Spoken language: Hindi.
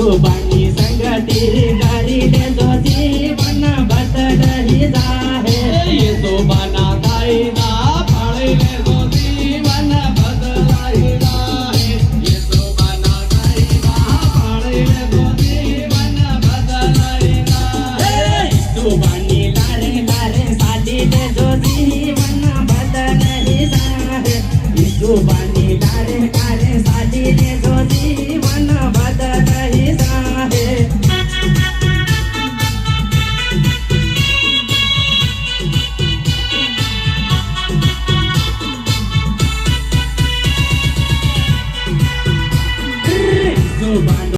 जुबानी संगती करिले जो जीवन बदलही जाहे ये जुबाना कायदा पाळिले जो जीवन बदलाही जाहे ये जुबाना कायदा पाळिले जो जीवन बदलाही जाहे जुबानी लारे लारे सालिले जो जीवन बदलही जाहे जुबानी लारे लारे सालिले जो जीवन बदलही जाहे जुबान